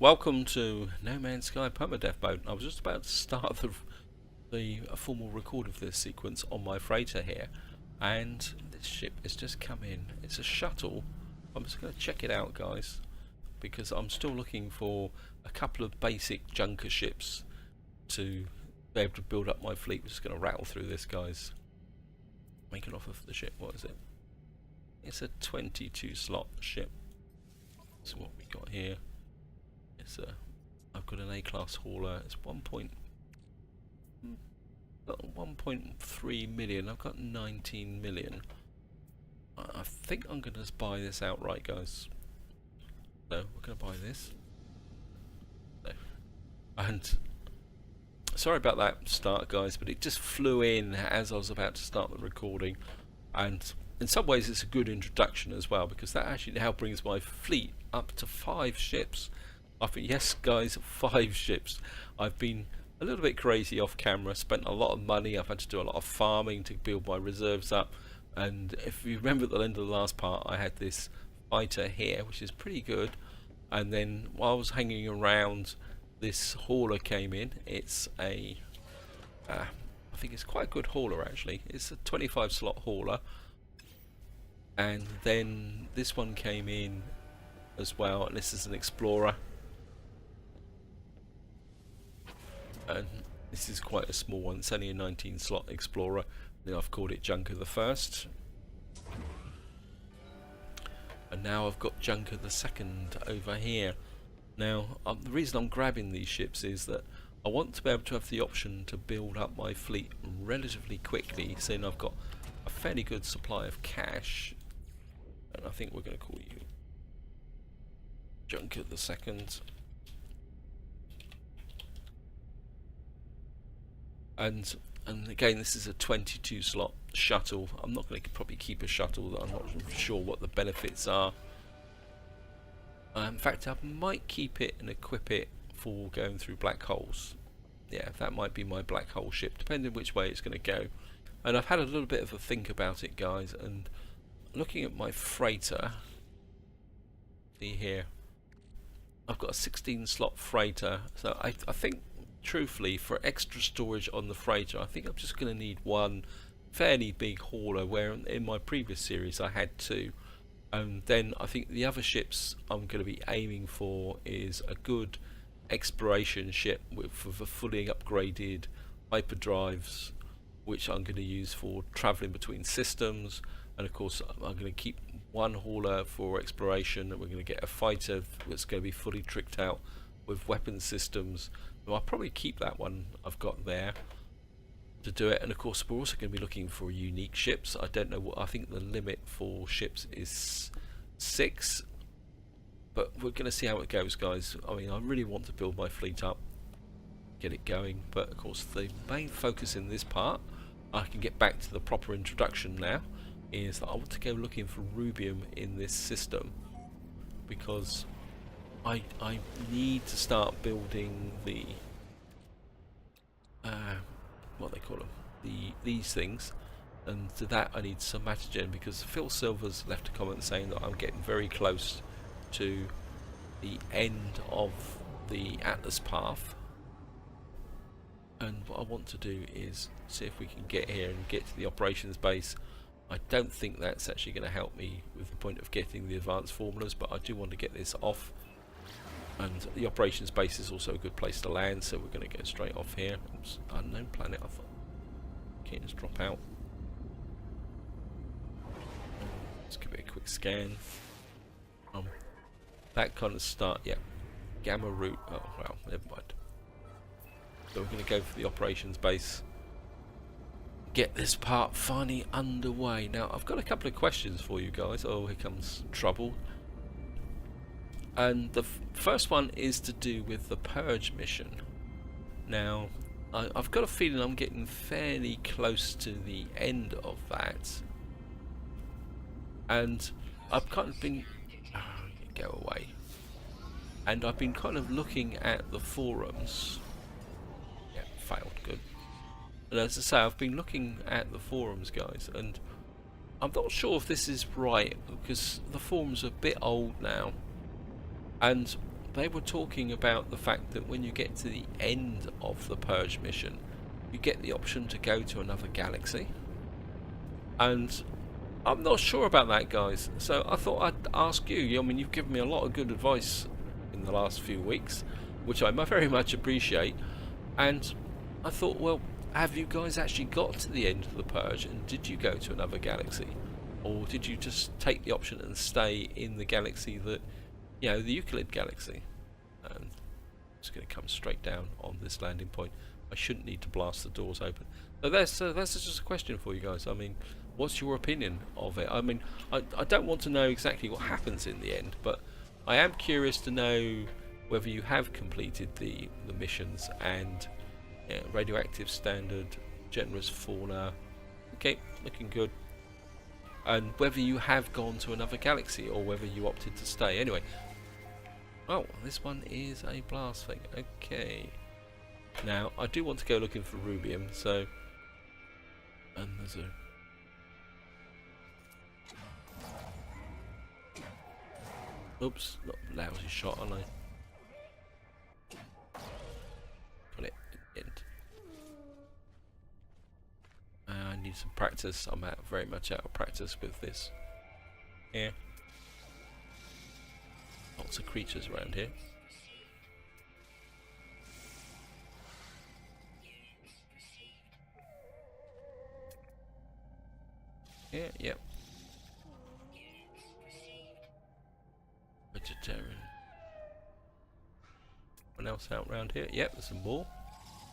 Welcome to No Man's Sky Permadeath mode. I was just about to start the formal record of this sequence on my freighter here, and this ship has just come in. It's a shuttle. I'm just going to check it out, guys, because I'm still looking for a couple of basic junker ships to be able to build up my fleet. We're just going to rattle through this, guys. Make an offer for the ship. What is it? It's a 22 slot ship. So what we got here? I've got an A-class hauler. It's 1.3 million. I've got 19 million. I think I'm going to buy this outright, guys. So we're going to buy this. No. And sorry about that start, guys, but it just flew in as I was about to start the recording. And in some ways it's a good introduction as well, because that actually now brings my fleet up to 5 ships. Yes, guys, 5 ships. I've been a little bit crazy off camera, spent a lot of money. I've had to do a lot of farming to build my reserves up. And if you remember at the end of the last part, I had this fighter here, which is pretty good. And then while I was hanging around, this hauler came in. It's a, I think it's quite a good hauler actually. It's a 25 slot hauler. And then this one came in as well, and this is an explorer. And this is quite a small one. It's only a 19 slot explorer. Then I've called it Junker the First, and now I've got Junker the Second over here. Now the reason I'm grabbing these ships is that I want to be able to have the option to build up my fleet relatively quickly, seeing I've got a fairly good supply of cash. And I think we're going to call you Junker the Second. And again, this is a 22 slot shuttle. I'm not going to probably keep a shuttle. I'm not sure what the benefits are. In fact, I might keep it and equip it for going through black holes. Yeah, that might be my black hole ship, depending which way it's going to go. And I've had a little bit of a think about it, guys, and looking at my freighter, see here, I've got a 16 slot freighter, so I think truthfully, for extra storage on the freighter, I think I'm just going to need one fairly big hauler, where in my previous series I had 2. And then I think the other ships I'm going to be aiming for is a good exploration ship with fully upgraded hyperdrives, which I'm going to use for travelling between systems. And of course I'm going to keep one hauler for exploration, and we're going to get a fighter that's going to be fully tricked out with weapon systems. I'll probably keep that one I've got there to do it. And of course we're also going to be looking for unique ships. I don't know what, I think the limit for ships is 6, but we're going to see how it goes, guys. I mean, I really want to build my fleet up, get it going, but of course the main focus in this part, I can get back to the proper introduction now, is that I want to go looking for rubium in this system, because I need to start building the what they call them, these things, and to that I need some matagen, because Phil Silver's left a comment saying that I'm getting very close to the end of the Atlas path, and what I want to do is see if we can get here and get to the operations base. I don't think that's actually going to help me with the point of getting the advanced formulas, but I do want to get this off. And the operations base is also a good place to land, so we're going to go straight off here. Oops, unknown planet, I thought. Okay, let's drop out. Let's give it a quick scan. That kind of start, yeah. Gamma route, oh well, never mind. So we're going to go for the operations base. Get this part finally underway. Now, I've got a couple of questions for you guys. Oh, here comes trouble. And the first one is to do with the purge mission. Now, I've got a feeling I'm getting fairly close to the end of that, and I've kind of been go away, and I've been kind of looking at the forums. Yeah, failed, good. And as I say, I've been looking at the forums, guys, and I'm not sure if this is right, because the forums are a bit old now. And they were talking about the fact that when you get to the end of the purge mission, you get the option to go to another galaxy, and I'm not sure about that, guys. So I thought I'd ask you. I mean, you've given me a lot of good advice in the last few weeks, which I very much appreciate. And I thought, well, have you guys actually got to the end of the purge, and did you go to another galaxy, or did you just take the option and stay in the galaxy that, you know, the Euclid galaxy? And I'm just going to come straight down on this landing point. I shouldn't need to blast the doors open. So that's just a question for you guys. I mean, what's your opinion of it? I mean, I don't want to know exactly what happens in the end, but I am curious to know whether you have completed the missions and radioactive standard, generous fauna. Okay, looking good. And whether you have gone to another galaxy or whether you opted to stay. Anyway. Oh, this one is a blast thing. Okay. Now, I do want to go looking for Rubeum, so... And there's a... Oops, not a lousy shot, aren't I? Got it. End. I need some practice. I'm very much out of practice with this. Yeah. Lots of creatures around here. Yeah, yep. Vegetarian. Anyone else out around here? Yep, there's some more.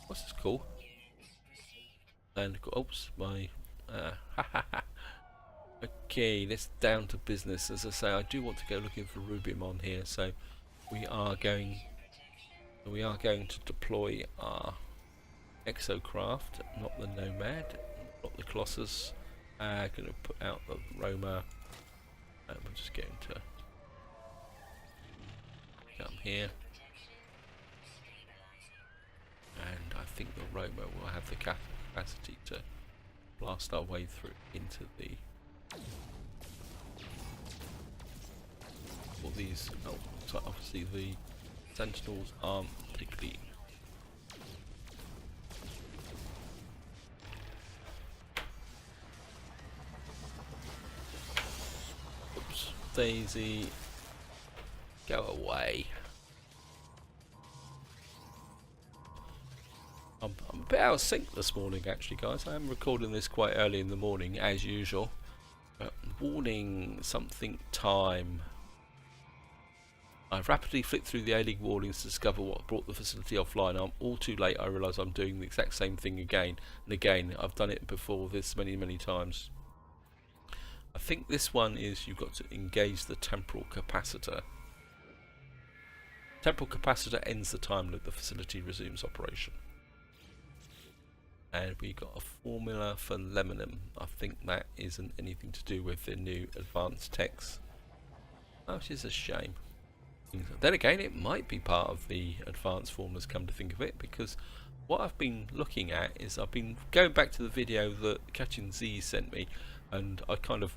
What's this called? And oops, my okay, let's down to business. As I say, I do want to go looking for Rubeum on here, so we are going to deploy our exocraft, not the Nomad, not the Colossus. Going to put out the Roma, and we're just going to come here, and I think the Roma will have the capacity to blast our way through into the all these. Oh, so obviously the Sentinels aren't particularly. Oops, Daisy, go away. I'm a bit out of sync this morning, actually, guys. I am recording this quite early in the morning, as usual. Warning, something time. I've rapidly flicked through the A-League warnings to discover what brought the facility offline. I'm all too late. I realise I'm doing the exact same thing again and again. I've done it before this many times. I think this one is you've got to engage the temporal capacitor. Temporal capacitor ends the time that the facility resumes operation. And we got a formula for Lemonum. I think that isn't anything to do with the new advanced techs, which is a shame. Then again, it might be part of the advanced formulas, come to think of it, because what I've been looking at is I've been going back to the video that Catching Z sent me, and I kind of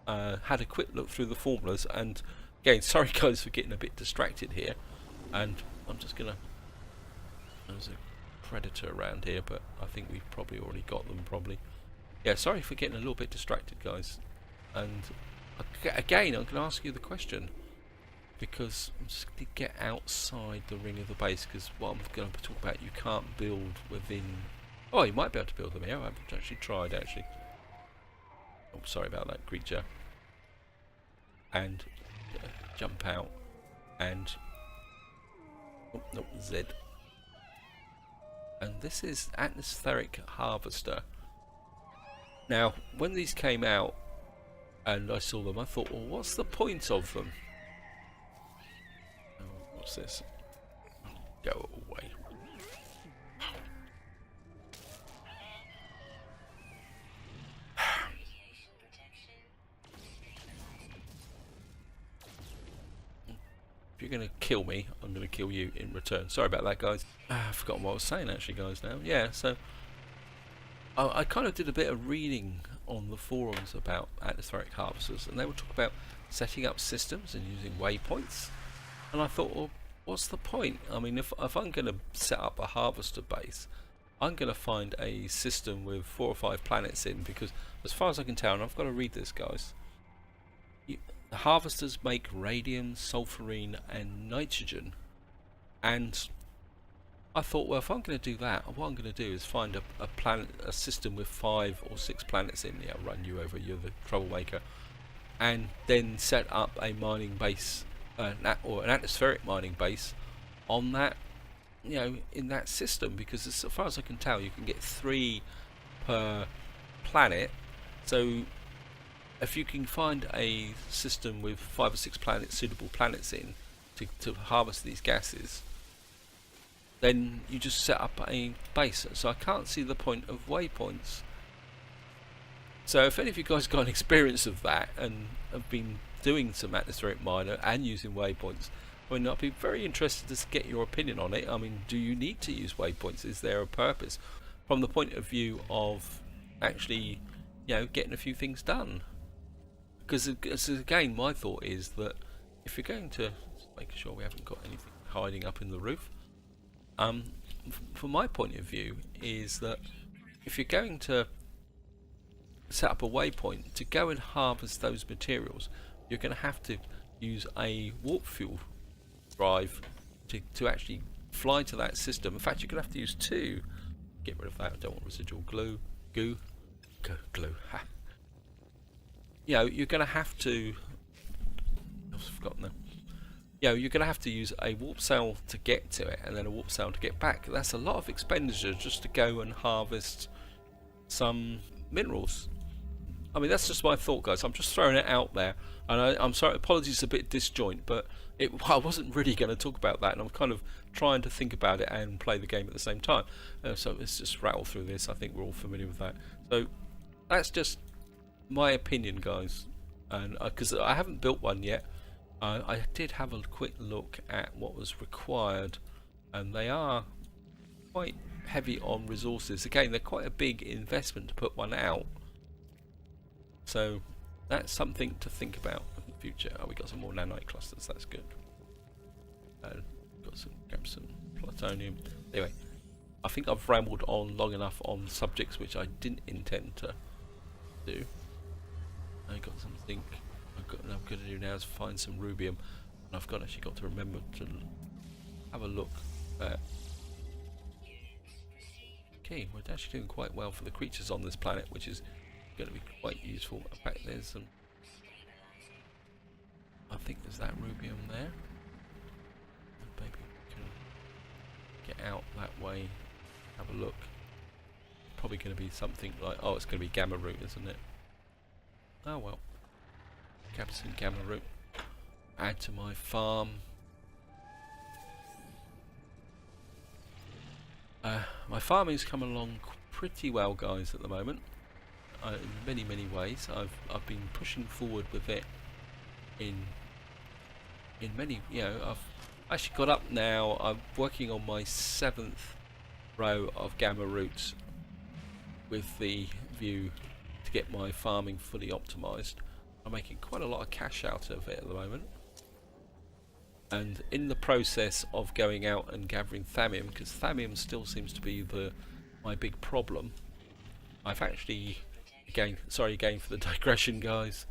had a quick look through the formulas. And again, sorry guys for getting a bit distracted here, and I'm just gonna. There's a predator around here, but I think we've probably already got them. Yeah, sorry for getting a little bit distracted, guys. And again, I'm going to ask you the question, because I'm just going to get outside the ring of the base, because what I'm going to talk about, you can't build within. Oh, you might be able to build them here. I haven't actually tried, actually. Oh, sorry about that, creature. And jump out, and oh, no, Z. And this is atmospheric harvester. Now, when these came out and I saw them, I thought, well, what's the point of them? Oh, what's this? Go away. If you're going to kill me, I'm going to kill you in return. Sorry about that, guys. I've forgotten what I was saying, actually, guys, now. Yeah, so I kind of did a bit of reading on the forums about atmospheric harvesters, and they would talk about setting up systems and using waypoints. And I thought, well, what's the point? I mean, if I'm going to set up a harvester base, I'm going to find a system with 4 or 5 planets in, because as far as I can tell, and I've got to read this, guys, the harvesters make radium, sulfurine and nitrogen. And I thought, well, if I'm going to do that, what I'm going to do is find a planet, a system with 5 or 6 planets in. Yeah, run you over, you're the troublemaker. And then set up a mining base, or an atmospheric mining base on that, you know, in that system, because as far as I can tell, you can get 3 per planet. So if you can find a system with 5 or 6 planets, suitable planets in to harvest these gases, then you just set up a base. So I can't see the point of waypoints. So if any of you guys got an experience of that and have been doing some atmospheric miner and using waypoints, I mean, I'd be very interested to get your opinion on it. I mean, do you need to use waypoints? Is there a purpose from the point of view of actually, you know, getting a few things done? Because again, my thought is that if you're going to make sure we haven't got anything hiding up in the roof, from my point of view, is that if you're going to set up a waypoint to go and harvest those materials, you're going to have to use a warp fuel drive to actually fly to that system. In fact, you're going to have to use 2. Get rid of that. I don't want residual glue. Glue. Ha. You know, you're going to have to. I've forgotten that. You know, you're going to have to use a warp cell to get to it, and then a warp cell to get back. That's a lot of expenditure just to go and harvest some minerals. I mean, that's just my thought, guys. I'm just throwing it out there, and I'm sorry, apologies, a bit disjoint, but I wasn't really going to talk about that, and I'm kind of trying to think about it and play the game at the same time. So let's just rattle through this. I think we're all familiar with that. So that's just my opinion, guys, and because I haven't built one yet. I did have a quick look at what was required, and they are quite heavy on resources. Again, they're quite a big investment to put one out. So that's something to think about in the future. Oh, we got some more nanite clusters. That's good. Grab some plutonium. Anyway, I think I've rambled on long enough on subjects which I didn't intend to do. I got something. I'm going to do now is find some rubium, and I've actually got to remember to have a look at. Okay, we're actually doing quite well for the creatures on this planet, which is going to be quite useful. In fact, there's some. I think there's that rubium there. Maybe we can get out that way. Have a look. Probably going to be something like, oh, it's going to be gamma root, isn't it? Oh well. Captain gamma root. Add to my farm. My farming's coming along pretty well, guys, at the moment. In many ways. I've been pushing forward with it in many, you know, I've actually got up now. I'm working on my 7th row of gamma roots with the view to get my farming fully optimized. I'm making quite a lot of cash out of it at the moment, and in the process of going out and gathering thamium, because thamium still seems to be my big problem. I've actually, sorry again for the digression, guys,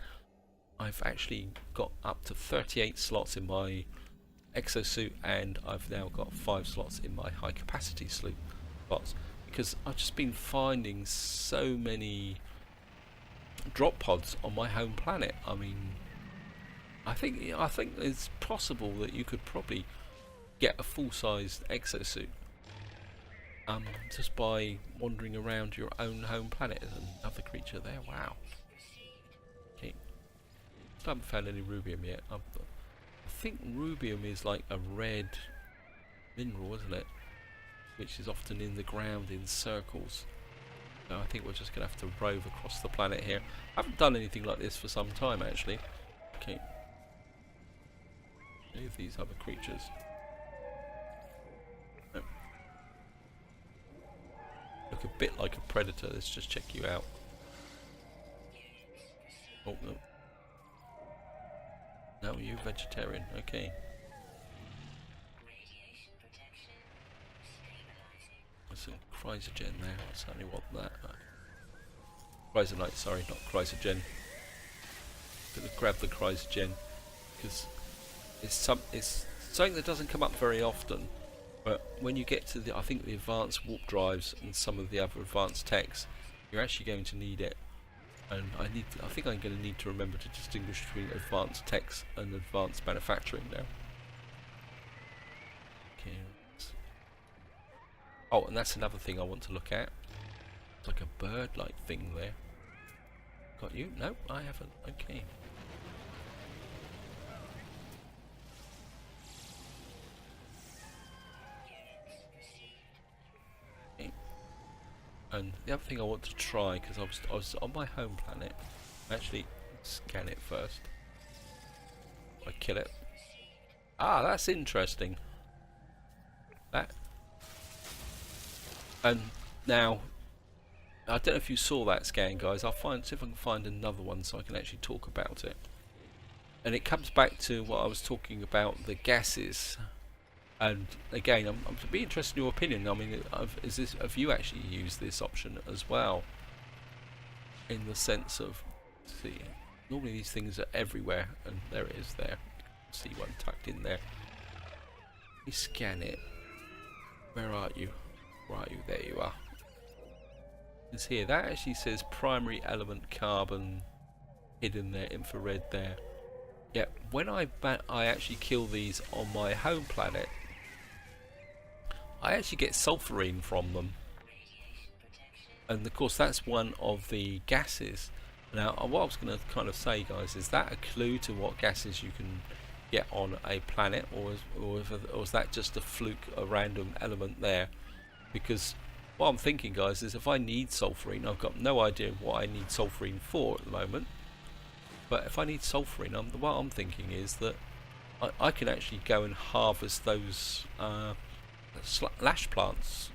I've actually got up to 38 slots in my exosuit, and I've now got 5 slots in my high capacity slots, because I've just been finding so many drop pods on my home planet. I mean, I think it's possible that you could probably get a full-sized exosuit just by wandering around your own home planet. There's another creature there. Wow. Okay. I haven't found any rubium yet. I think rubium is like a red mineral, isn't it? Which is often in the ground in circles. So I think we're just going to have to rove across the planet here. I haven't done anything like this for some time, actually. Okay. Any of these other creatures? No. Look a bit like a predator. Let's just check you out. Oh no. No, you're vegetarian. Okay. There's some chrysogen there. I certainly want that. Chrysonite, sorry, not chrysogen. Gonna grab the chrysogen because it's something that doesn't come up very often. But when you get to the, I think the advanced warp drives and some of the other advanced techs, you're actually going to need it. And I think I'm going to need to remember to distinguish between advanced techs and advanced manufacturing now. Okay. Oh, and that's another thing I want to look at. It's like a bird-like thing there. Got you? No, I haven't. Okay. And the other thing I want to try, because I was on my home planet, actually scan it first. I kill it. Ah, that's interesting. That. And now, I don't know if you saw that scan, guys. I'll see if I can find another one so I can actually talk about it. And it comes back to what I was talking about, the gases. And again, I'm to be interested in your opinion. I mean, have you actually used this option as well? In the sense of, see, normally these things are everywhere, and there it is there. You can see one tucked in there. Let me scan it. Where are you? Where are you? There you are. It's here. That actually says primary element carbon hidden there, infrared there. Yeah, when I actually kill these on my home planet, I actually get sulfurine from them, and of course that's one of the gases. Now what I was going to kind of say, guys, is that a clue to what gases you can get on a planet, or is that just a fluke, a random element there? Because what I'm thinking, guys, is if I need sulfurine, I've got no idea what I need sulfurine for at the moment, but if I need sulfurine, what I'm thinking is that I can actually go and harvest those lash plants.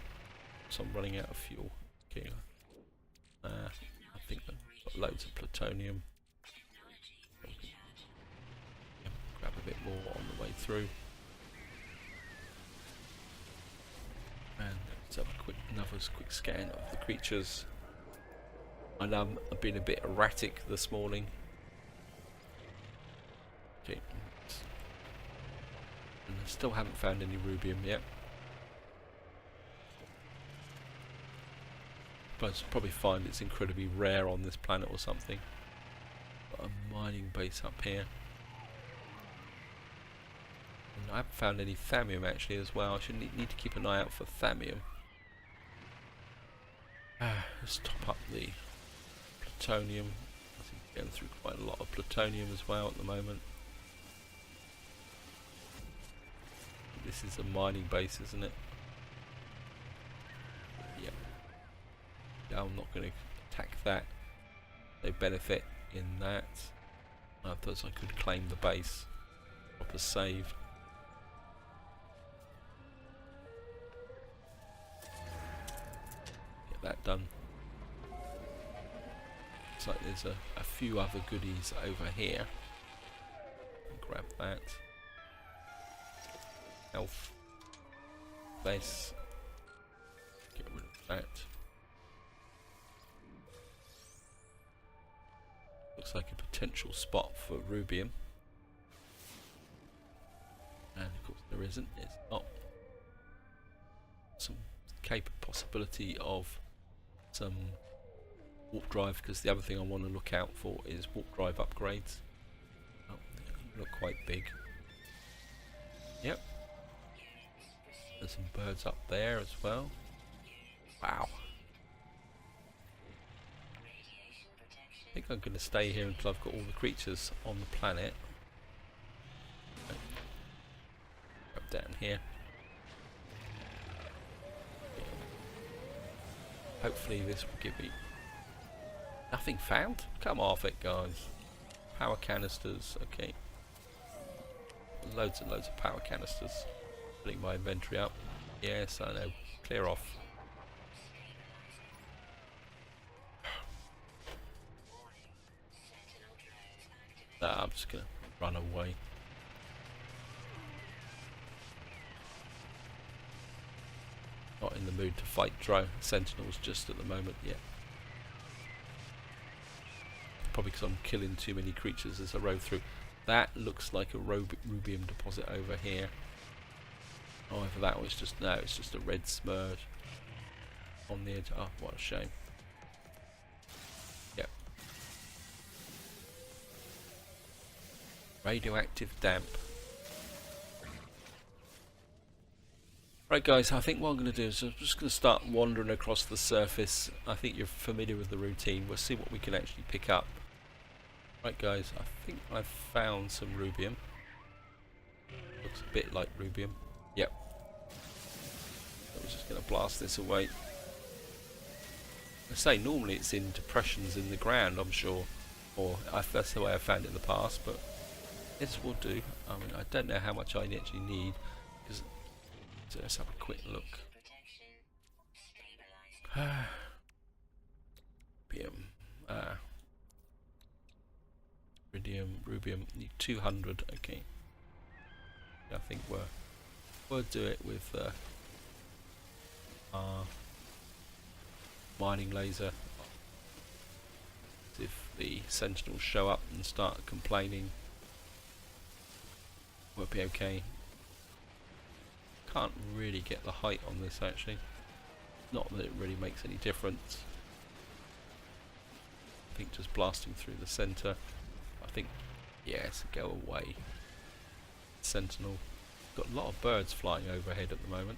So I'm running out of fuel. Okay. I think I've got loads of plutonium. Yeah, grab a bit more on the way through. And let's have another quick scan of the creatures. I know I've been a bit erratic this morning. Okay. And I still haven't found any rubium yet. But I'll probably find it's incredibly rare on this planet or something. Got a mining base up here. And I haven't found any thallium actually as well. I should need to keep an eye out for thallium. Let's top up the plutonium. I think we're going through quite a lot of plutonium as well at the moment. This is a mining base, isn't it? Yep. Yeah, I'm not going to attack that. They benefit in that. I thought I could claim the base. Proper save. Get that done. Looks like there's a few other goodies over here. Grab that. Health. This. Get rid of that. Looks like a potential spot for rubium. And of course there isn't. It's not. Some possibility of some warp drive, because the other thing I want to look out for is warp drive upgrades. Oh, they look quite big. Yep. There's some birds up there as well. Wow. I think I'm going to stay here until I've got all the creatures on the planet. Up down here. Hopefully this will give me... Nothing found? Come off it, guys. Power canisters, okay. Loads and loads of power canisters. Filling my inventory up. Yes, I know. Clear off. Nah, I'm just gonna run away. Not not in the mood to fight drone sentinels just at the moment yet. Probably because I'm killing too many creatures as I row through. That looks like a rubium deposit over here. However, that was just, no, it's just a red smudge on the edge. Oh, what a shame. Yep. Radioactive damp. Right guys, I think what I'm going to do is I'm just going to start wandering across the surface. I think you're familiar with the routine. We'll see what we can actually pick up. Right guys, I think I've found some rubium. Looks a bit like rubium. Yep. So we're just going to blast this away. I say normally it's in depressions in the ground, I'm sure. Or that's the way I found it in the past, but this will do. I mean, I don't know how much I actually need. Because so let's have a quick look. Rubeum, need 200. Okay, I think we'll do it with our mining laser. If the Sentinels show up and start complaining, we'll be okay. Can't really get the height on this actually. Not that it really makes any difference. I think just blasting through the centre. I think, yes, go away. Sentinel. Got a lot of birds flying overhead at the moment.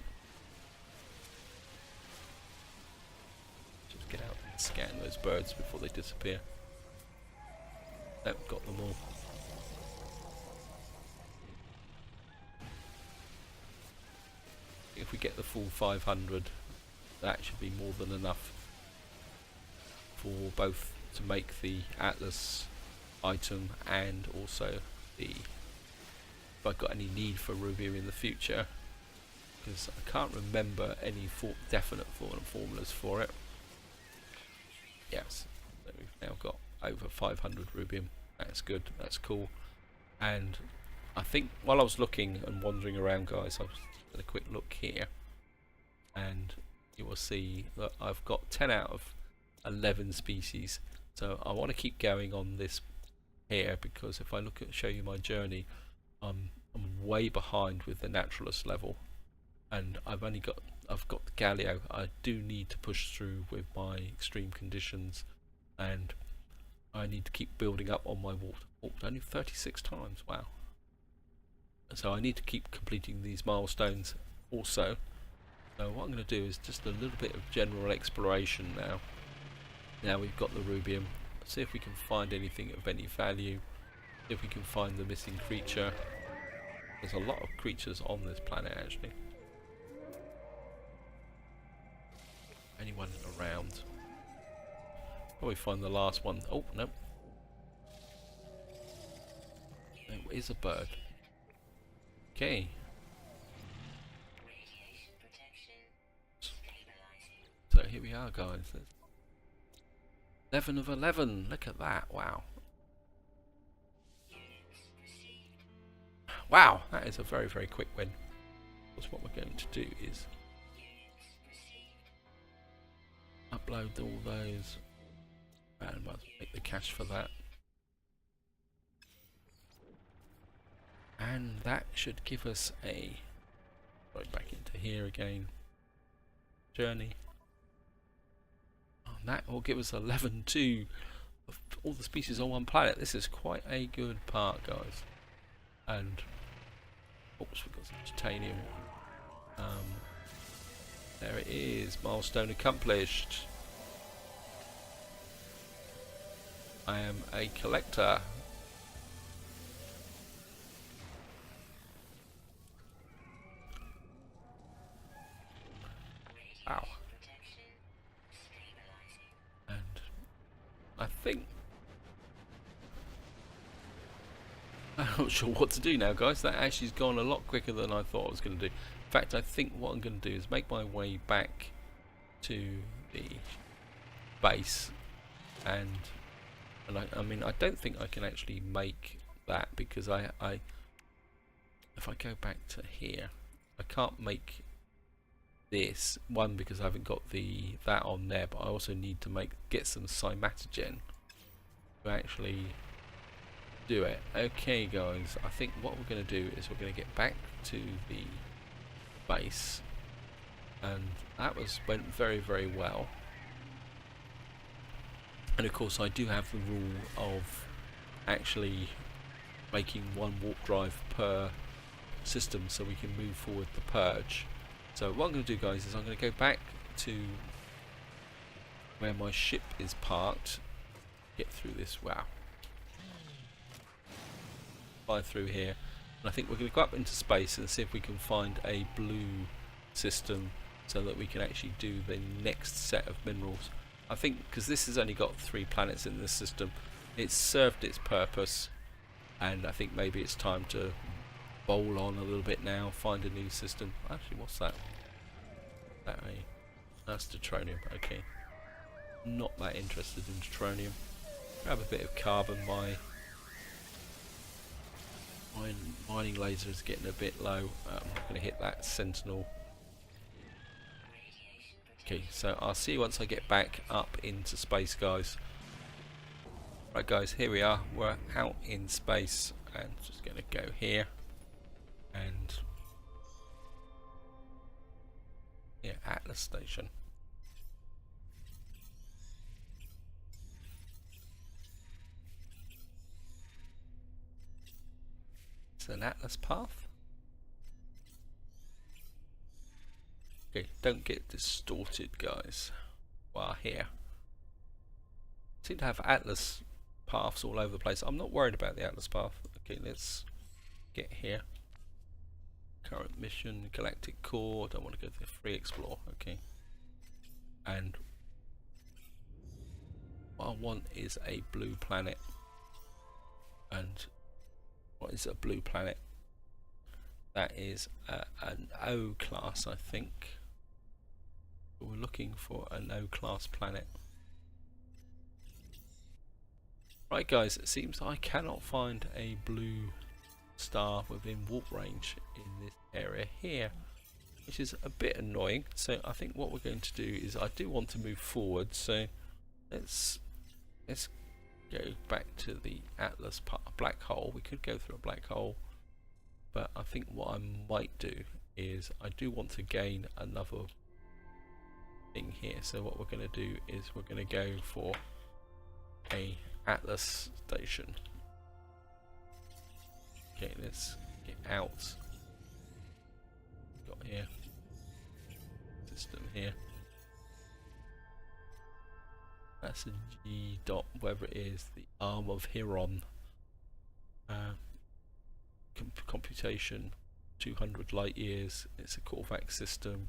Just get out and scan those birds before they disappear. Nope, got them all. If we get the full 500, that should be more than enough for both to make the Atlas item and also the, if I've got any need for Rubeum in the future, because I can't remember any definite formulas for it. Yes, so we've now got over 500 Rubeum. That's good, that's cool. And I think while I was looking and wandering around guys, I was a quick look here and you will see that I've got 10 out of 11 species, so I want to keep going on this here, because if I look at show you my journey, I'm way behind with the naturalist level, and I've got the Galio. I do need to push through with my extreme conditions, and I need to keep building up on my water. Only 36 times, wow. So I need to keep completing these milestones also. So what I'm going to do is just a little bit of general exploration now. Now we've got the Rubeum. See if we can find anything of any value. See if we can find the missing creature. There's a lot of creatures on this planet actually. Anyone around? Probably find the last one. Oh no. There is a bird. Okay. So here we are guys. 11 of 11. Look at that. Wow. Wow, that is a very, very quick win. Because what we're going to do is upload all those and we'll make the cache for that. And that should give us a right back into here again. Journey. And that will give us a level 2 of all the species on one planet. This is quite a good part, guys. And oops, we've got some titanium. There it is, milestone accomplished. I am a collector. Wow. And I think I'm not sure what to do now, guys. That actually has gone a lot quicker than I thought I was going to do. In fact, I think what I'm going to do is make my way back to the base, and I mean, I don't think I can actually make that because if I go back to here, I can't make this one because I haven't got that on there, but I also need to get some cymatogen to actually do it. Okay guys, I think what we're going to do is we're going to get back to the base, and that went very, very well. And of course I do have the rule of actually making one warp drive per system so we can move forward the purge. So what I'm going to do guys is I'm going to go back to where my ship is parked, get through this, wow, fly through here, and I think we're going to go up into space and see if we can find a blue system so that we can actually do the next set of minerals. I think because this has only got 3 planets in this system, it's served its purpose, and I think maybe it's time to bowl on a little bit now, find a new system. Actually, what's that? That's deuteronium. Okay, not that interested in deuteronium. Grab a bit of carbon. My mining laser is getting a bit low. I'm not going to hit that sentinel. Okay, so I'll see you once I get back up into space, guys. Right guys, here we are, we're out in space, and just going to go here, and yeah, Atlas station. It's an Atlas path. Okay, don't get distorted guys while here. Seem to have Atlas paths all over the place. I'm not worried about the Atlas path. Okay, let's get here. Current mission, galactic core. Don't want to go to the free explore. Okay, and what I want is a blue planet. And what is a blue planet? That is an O class, I think. We're looking for an O class planet. Right guys, it seems I cannot find a blue star within warp range in this area here, which is a bit annoying. So I think what we're going to do is, I do want to move forward, so let's go back to the Atlas black hole. We could go through a black hole, but I think what I might do is I do want to gain another thing here. So what we're going to do is we're going to go for a Atlas station. Okay, let's get out. Got here system here. That's a G dot, whatever it is, the arm of Heron. Computation 200 light years. It's a Corvax system.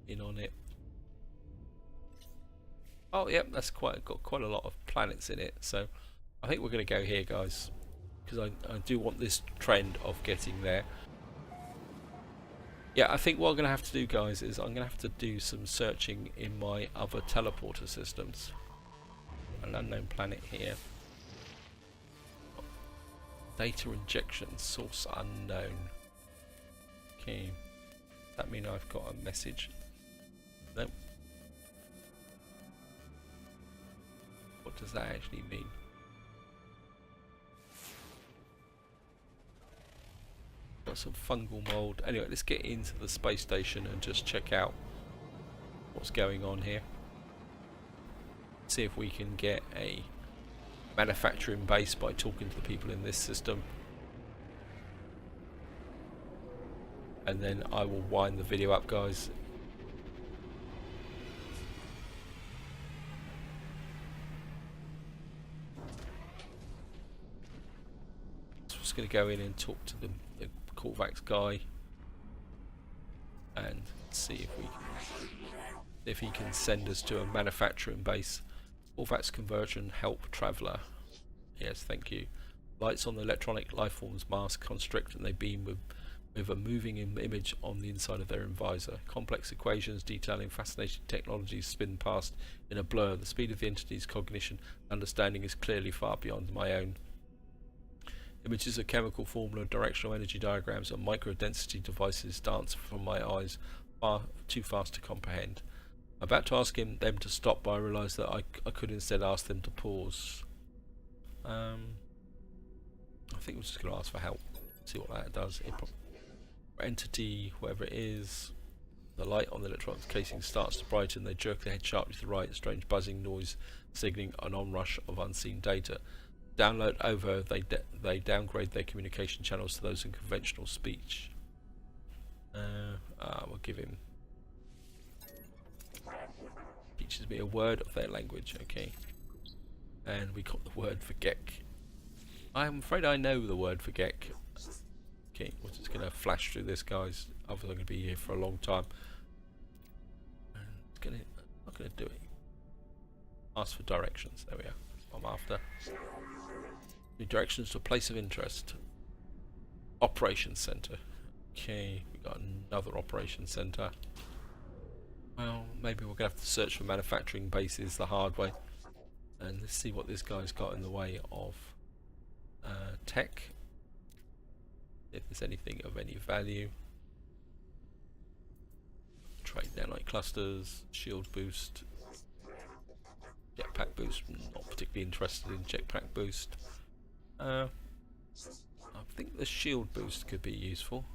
In on it. Oh, yep, that's got quite a lot of planets in it. So I think we're going to go here, guys, because I do want this trend of getting there. Yeah, I think what I'm going to have to do, guys, is I'm going to have to do some searching in my other teleporter systems. An unknown planet here. Data injection, source unknown. Okay. Does that mean I've got a message? Nope. What does that actually mean? Got some fungal mold. Anyway, let's get into the space station and just check out what's going on here. See if we can get a manufacturing base by talking to the people in this system. And then I will wind the video up, guys. Just going to go in and talk to the Corvax guy and see if he can send us to a manufacturing base. Corvax conversion help traveller. Yes, thank you. Lights on the electronic lifeforms mask constrict and they beam with a moving image on the inside of their visor. Complex equations detailing fascinating technologies spin past in a blur. The speed of the entity's cognition and understanding is clearly far beyond my own. Images of chemical formula, directional energy diagrams, and micro-density devices dance from my eyes, far too fast to comprehend. I'm about to ask them to stop, but I realise that I could instead ask them to pause. I think we're just going to ask for help. See what that does. Entity, whatever it is. The light on the electronics casing starts to brighten. They jerk their head sharply to the right. A strange buzzing noise signaling an onrush of unseen data. Download over. They downgrade their communication channels to those in conventional speech. We'll give him. Teaches me a word of their language. Okay. And we got the word for Gek. I'm afraid I know the word for Gek. Okay, we're just going to flash through this, guys. Obviously, I'm going to be here for a long time. And it's gonna, not going to do it. Ask for directions. There we are. That's what I'm after. New directions to a place of interest. Operations Center. Okay, we got another operations center. Well, maybe we're going to have to search for manufacturing bases the hard way. And let's see what this guy's got in the way of tech. If there's anything of any value. Trade nanite clusters, shield boost, jetpack boost. Not particularly interested in jetpack boost. I think the shield boost could be useful,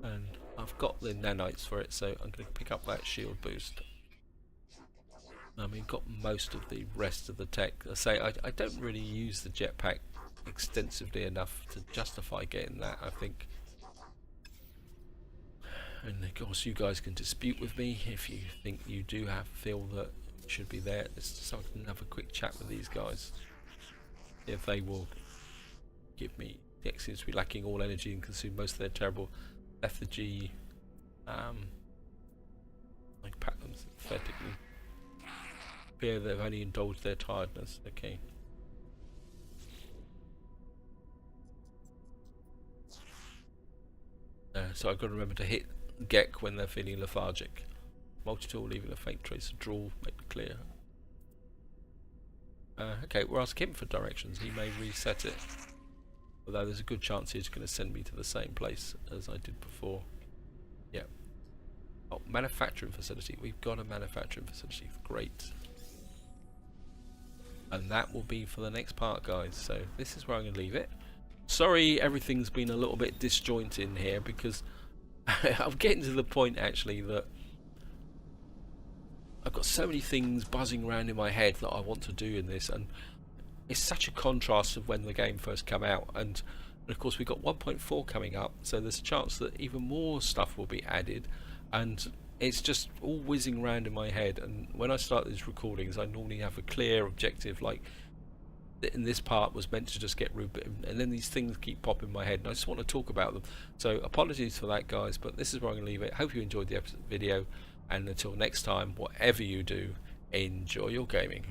and I've got the nanites for it, so I'm going to pick up that shield boost. I mean, got most of the rest of the tech. I say I don't really use the jetpack extensively enough to justify getting that, I think. And of course you guys can dispute with me if you think you do feel that it should be there. So I can have a quick chat with these guys. If they will give me, the X seems to be lacking all energy and consume most of their terrible lethargy. Like pat them synthetically. Appear they've only indulged their tiredness. Okay. So I've got to remember to hit Gek when they're feeling lethargic. Multi-tool, leaving a faint trace of drawl, make it clear. Okay, we'll ask him for directions. He may reset it. Although there's a good chance he's going to send me to the same place as I did before. Yeah. Oh, manufacturing facility. We've got a manufacturing facility. Great. And that will be for the next part, guys. So this is where I'm going to leave it. Sorry everything's been a little bit disjointed in here, because I'm getting to the point actually that I've got so many things buzzing around in my head that I want to do in this, and it's such a contrast of when the game first came out, and of course we've got 1.4 coming up, so there's a chance that even more stuff will be added, and it's just all whizzing around in my head. And when I start these recordings I normally have a clear objective, like in this part was meant to just get Rubeum, and then these things keep popping in my head and I just want to talk about them. So apologies for that, guys, but this is where I'm going to leave it. Hope you enjoyed the video, and until next time, whatever you do, enjoy your gaming.